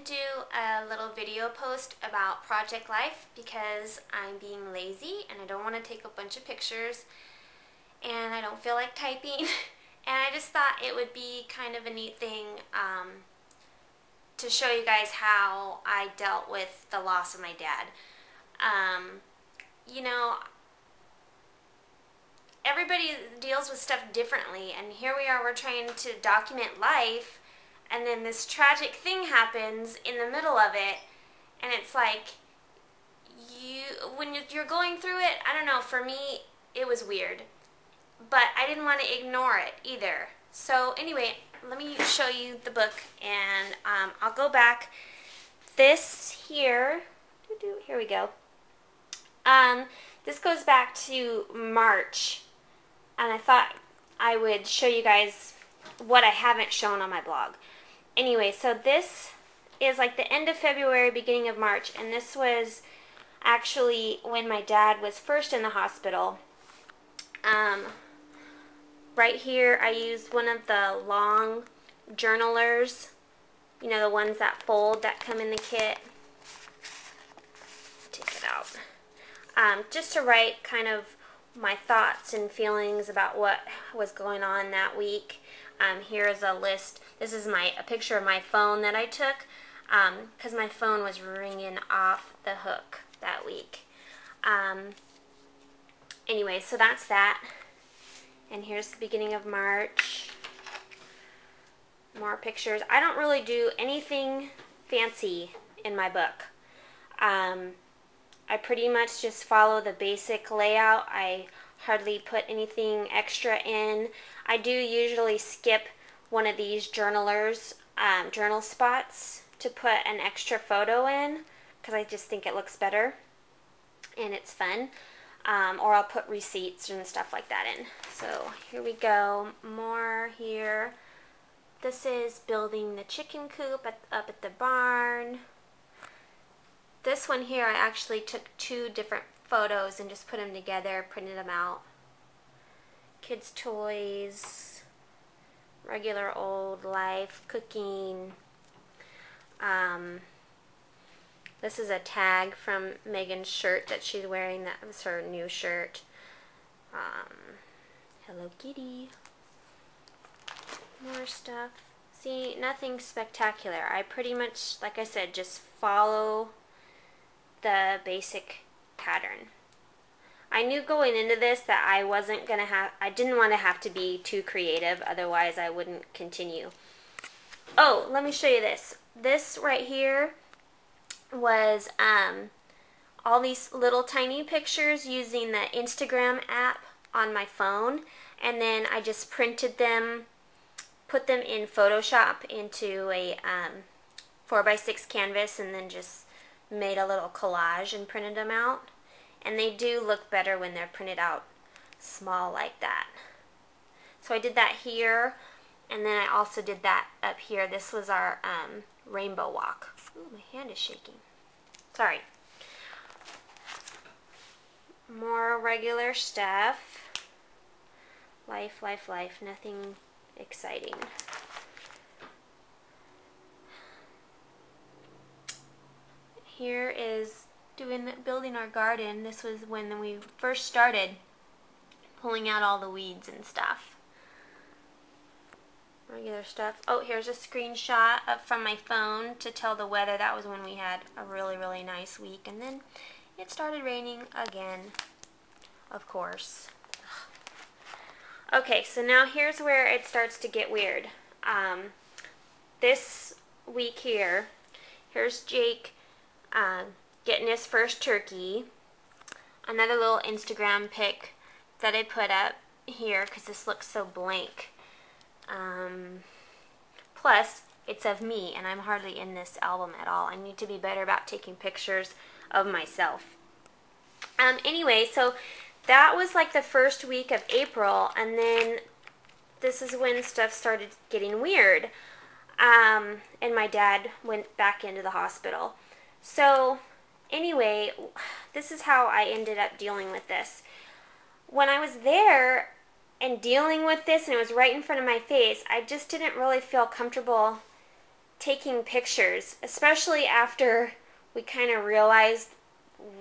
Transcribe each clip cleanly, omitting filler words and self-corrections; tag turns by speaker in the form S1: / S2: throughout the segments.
S1: do a little video post about Project Life because I'm being lazy and I don't want to take a bunch of pictures and I don't feel like typing and I just thought it would be kind of a neat thing to show you guys how I dealt with the loss of my dad. You know, everybody deals with stuff differently, and here we are, we're trying to document life, and then this tragic thing happens in the middle of it, and it's like, when you're going through it, I don't know, for me, it was weird, but I didn't want to ignore it either. So anyway, let me show you the book, and I'll go back. This here we go. This goes back to March, and I thought I would show you guys what I haven't shown on my blog. Anyway, so this is like the end of February, beginning of March, and this was actually when my dad was first in the hospital. Right here I used one of the long journalers, you know, the ones that fold that come in the kit. Take it out. Just to write kind of my thoughts and feelings about what was going on that week. Here's a list. This is a picture of my phone that I took because my phone was ringing off the hook that week. Anyway, so that's that. And here's the beginning of March. More pictures. I don't really do anything fancy in my book. I pretty much just follow the basic layout. I hardly put anything extra in. I do usually skip one of these journalers, journal spots to put an extra photo in because I just think it looks better and it's fun. Or I'll put receipts and stuff like that in. So here we go. More here. This is building the chicken coop up at the barn. This one here, I actually took 2 different photos and just put them together, printed them out. Kids' toys, regular old life, cooking. This is a tag from Megan's shirt that she's wearing. That was her new shirt. Hello Kitty. More stuff. See, nothing spectacular. I pretty much, like I said, just follow the basic pattern. I knew going into this that I didn't want to have to be too creative, otherwise I wouldn't continue. Oh, let me show you this. This right here was all these little tiny pictures using the Instagram app on my phone, and then I just printed them, put them in Photoshop into a 4x6 canvas, and then just made a little collage and printed them out. And they do look better when they're printed out small like that. So I did that here, and then I also did that up here. This was our rainbow walk. Ooh, my hand is shaking. Sorry. More regular stuff. Life, life, life. Nothing exciting. Here is building our garden. This was when we first started pulling out all the weeds and stuff. Regular stuff. Oh, here's a screenshot from my phone to tell the weather. That was when we had a really, really nice week. And then it started raining again, of course. Okay, so now here's where it starts to get weird. This week here, here's Jake getting his first turkey. Another little Instagram pic that I put up here because this looks so blank. Plus, it's of me, and I'm hardly in this album at all. I need to be better about taking pictures of myself. Anyway, so that was like the first week of April, and then this is when stuff started getting weird. And my dad went back into the hospital. So anyway, this is how I ended up dealing with this. When I was there and dealing with this and it was right in front of my face, I just didn't really feel comfortable taking pictures, especially after we kind of realized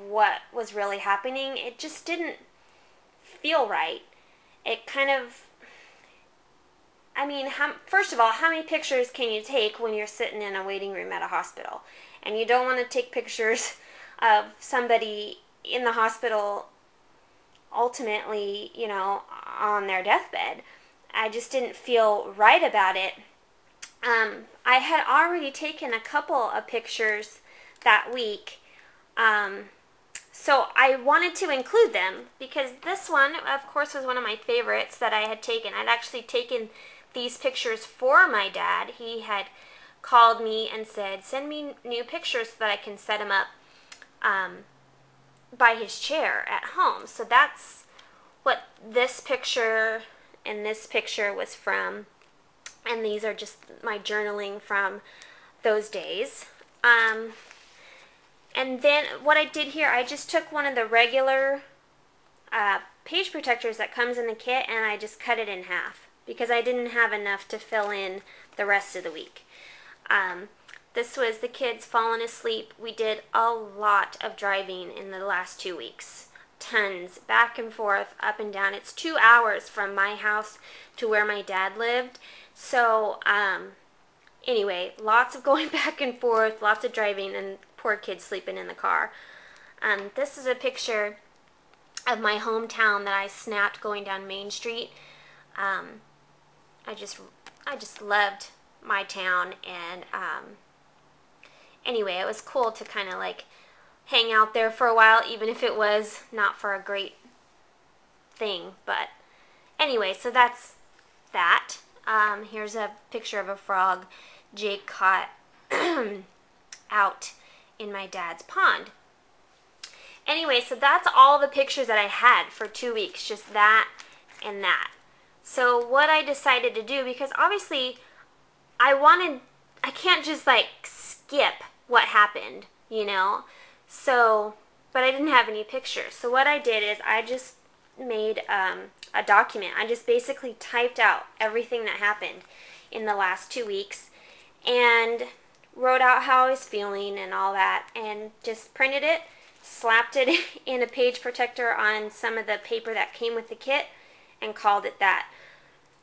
S1: what was really happening. It just didn't feel right. It kind of, I mean, first of all, how many pictures can you take when you're sitting in a waiting room at a hospital? And you don't want to take pictures of somebody in the hospital ultimately, you know, on their deathbed. I just didn't feel right about it. I had already taken a couple of pictures that week, so I wanted to include them because this one, of course, was one of my favorites that I had taken. I'd actually taken these pictures for my dad. He had called me and said, send me new pictures so that I can set him up by his chair at home. So that's what this picture and this picture was from. And these are just my journaling from those days. And then what I did here, I just took one of the regular page protectors that comes in the kit and I just cut it in half because I didn't have enough to fill in the rest of the week. This was the kids falling asleep. We did a lot of driving in the last 2 weeks. Tons, back and forth, up and down. It's 2 hours from my house to where my dad lived. So, anyway, lots of going back and forth, lots of driving, and poor kids sleeping in the car. This is a picture of my hometown that I snapped going down Main Street. I just loved my town, and anyway, it was cool to kind of like hang out there for a while, even if it was not for a great thing. But anyway, so that's that. Here's a picture of a frog Jake caught out in my dad's pond. Anyway, so that's all the pictures that I had for 2 weeks, just that and that. So what I decided to do, because obviously I can't just like skip what happened, you know? So, but I didn't have any pictures. So what I did is I just made a document. I just basically typed out everything that happened in the last 2 weeks and wrote out how I was feeling and all that, and just printed it, slapped it in a page protector on some of the paper that came with the kit, and called it that.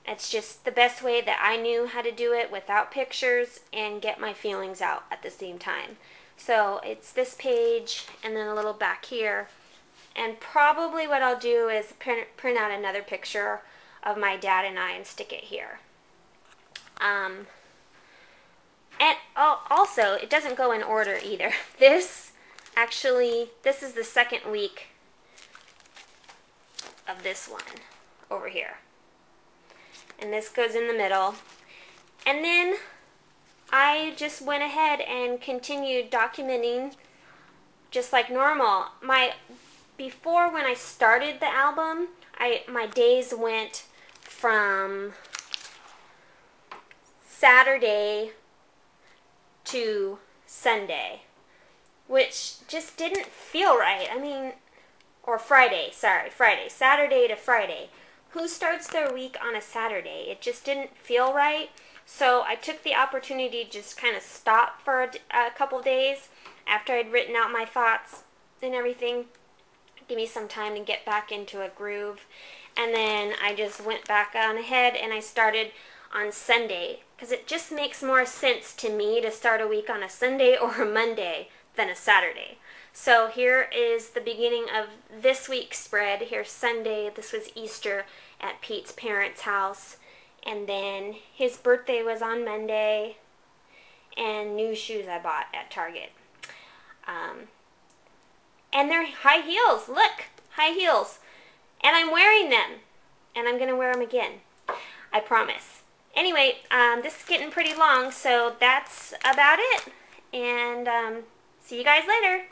S1: It's just the best way that I knew how to do it without pictures and get my feelings out at the same time. So it's this page and then a little back here. And probably what I'll do is print out another picture of my dad and I and stick it here. And also, it doesn't go in order either. This is the second week of this one over here. And this goes in the middle. And then I just went ahead and continued documenting just like normal. Before, when I started the album, my days went from Saturday to Sunday, which just didn't feel right. I mean, or Friday, Saturday to Friday. Who starts their week on a Saturday? It just didn't feel right. So I took the opportunity to just kind of stop for a couple days after I'd written out my thoughts and everything. Give me some time to get back into a groove. And then I just went back on ahead and I started on Sunday, because it just makes more sense to me to start a week on a Sunday or a Monday than a Saturday. So here is the beginning of this week's spread. Here's Sunday. This was Easter at Pete's parents' house. And then his birthday was on Monday. And new shoes I bought at Target. And they're high heels. Look, high heels. And I'm wearing them. And I'm going to wear them again. I promise. Anyway, this is getting pretty long, so that's about it. And see you guys later.